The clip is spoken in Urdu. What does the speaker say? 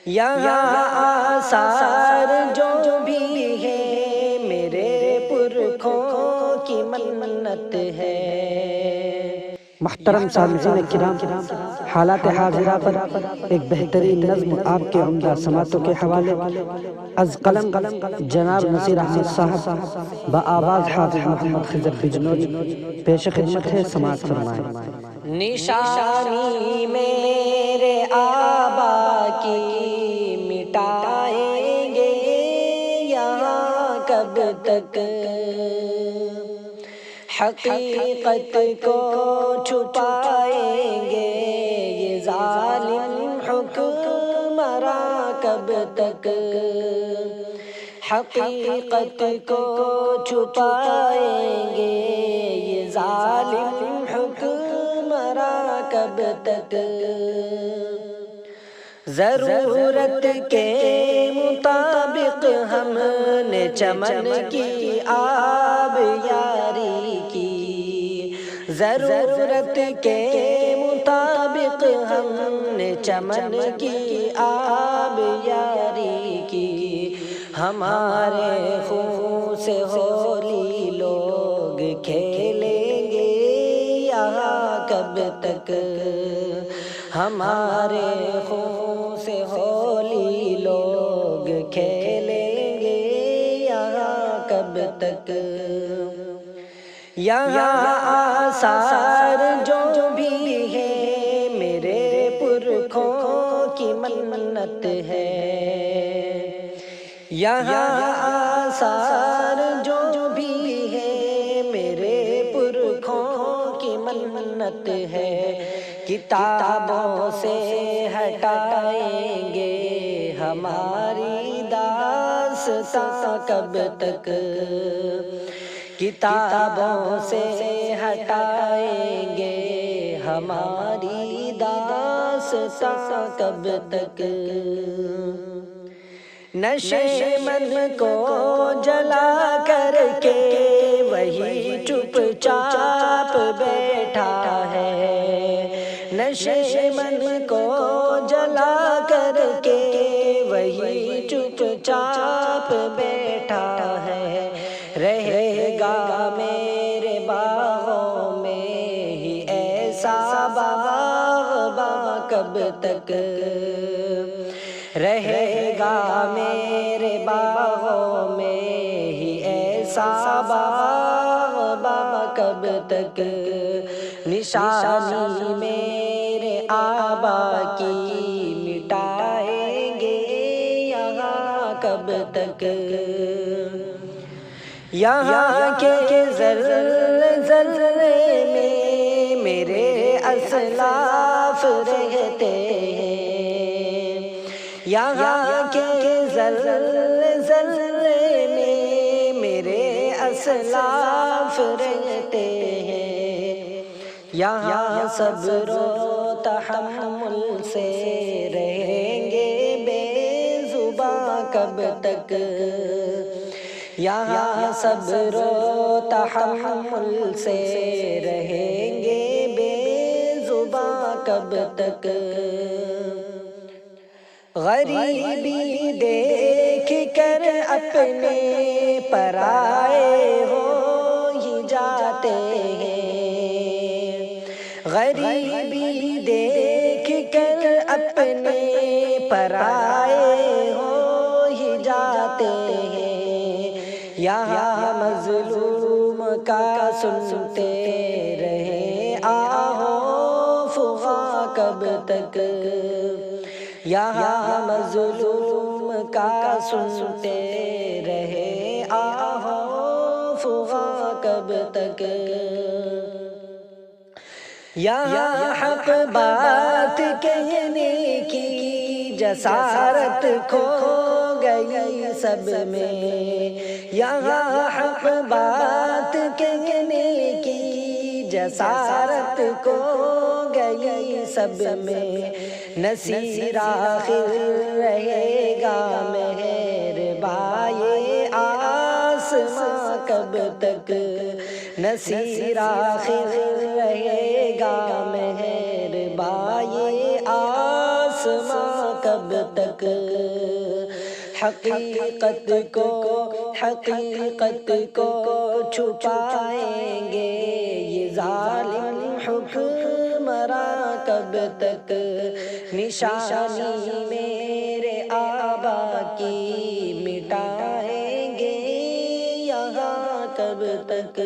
یہاں آثار جو بھی ہے میرے پرکھوں کی منت ہے۔ محترم سامعین کرام، حالات حاضرہ پر ایک بہترین نظم آپ کے عمدہ سماعتوں کے حوالے از قلم جناب نصیر احمد صاحب بآواز حافظ محمد خضر بجنوری پیش خدمت ہے، سماعت فرمائیں۔ نشانی میرے آبا کی مٹائیں گے یہاں کب تک، حقیقت کو چھپائیں گے یہ ظالم حکمراں کب تک، حقیقت کو چھپائیں گے یہ ظالم حکمراں کب تک۔ ضرورت کے مطابق ہم نے چمن کی آب یاری کی، ضرورت کے مطابق ہم نے چمن کی آب یاری کی، ہمارے خون سے ہولی لوگ کھیلیں گے یہاں کب تک، ہمارے خون سے ہولی لوگ کھیلیں گے یہاں کب تک۔ یہاں آثار جو بھی ہے میرے پرکھوں کی منت ہے، یہاں آثار جو بھی ہے میرے پرکھوں کی منت ہے، کتابوں سے ہٹائیں گے ہماری داستاں کب تک، کتابوں سے ہٹائیں گے ہماری داستاں کب تک۔ نشے من کو جلا کر کے وہی چپ چاپ بیٹھا ہے، نشے من کو جلا کر کے وہی چپ چاپ بیٹھا ہے، رہے گا میرے باغوں میں ہی ایسا باغباں کب تک، رہے گا میرے باغوں میں ہی ایسا باغباں کب تک، نشانی میرے آبا کی مٹائیں گے یہاں کب تک، یہاں کے زلزلے میں میرے اسلاف رہتے ہیں، یہاں کے زلزلے میں میرے اسلاف رہتے ہیں، یہاں صبر و تحمل سے رہیں گے بے زباں کب تک، یہاں صبر و تحمل سے رہیں گے بے زباں کب تک، غریبی دیکھ کر اپنے پرائے ہو ہی جاتے ہیں، غریبی دیکھ کر اپنے پرائے ہو ہی جاتے ہیں، یہاں مظلوم کا سنتے رہیں آہو فغاں کب تک، یہاں مظلوم کا سنتے رہے آہو فغاں کب تک، یہاں حق بات کہنے کی جسارت کھو گئی سب میں، یہاں حق بات کہنے کی جسارت کھو گئی سب میں، نصیر آخر رہے گا مہرباں یہ آسماں کب تک، نصیر آخر رہے گا مہرباں یہ آسماں کب تک، حقیقت کو چھپائیں گے یہ ظالم حکمراں کب تک، نشانی میرے آبا کی مٹائیں گے یہاں کب تک۔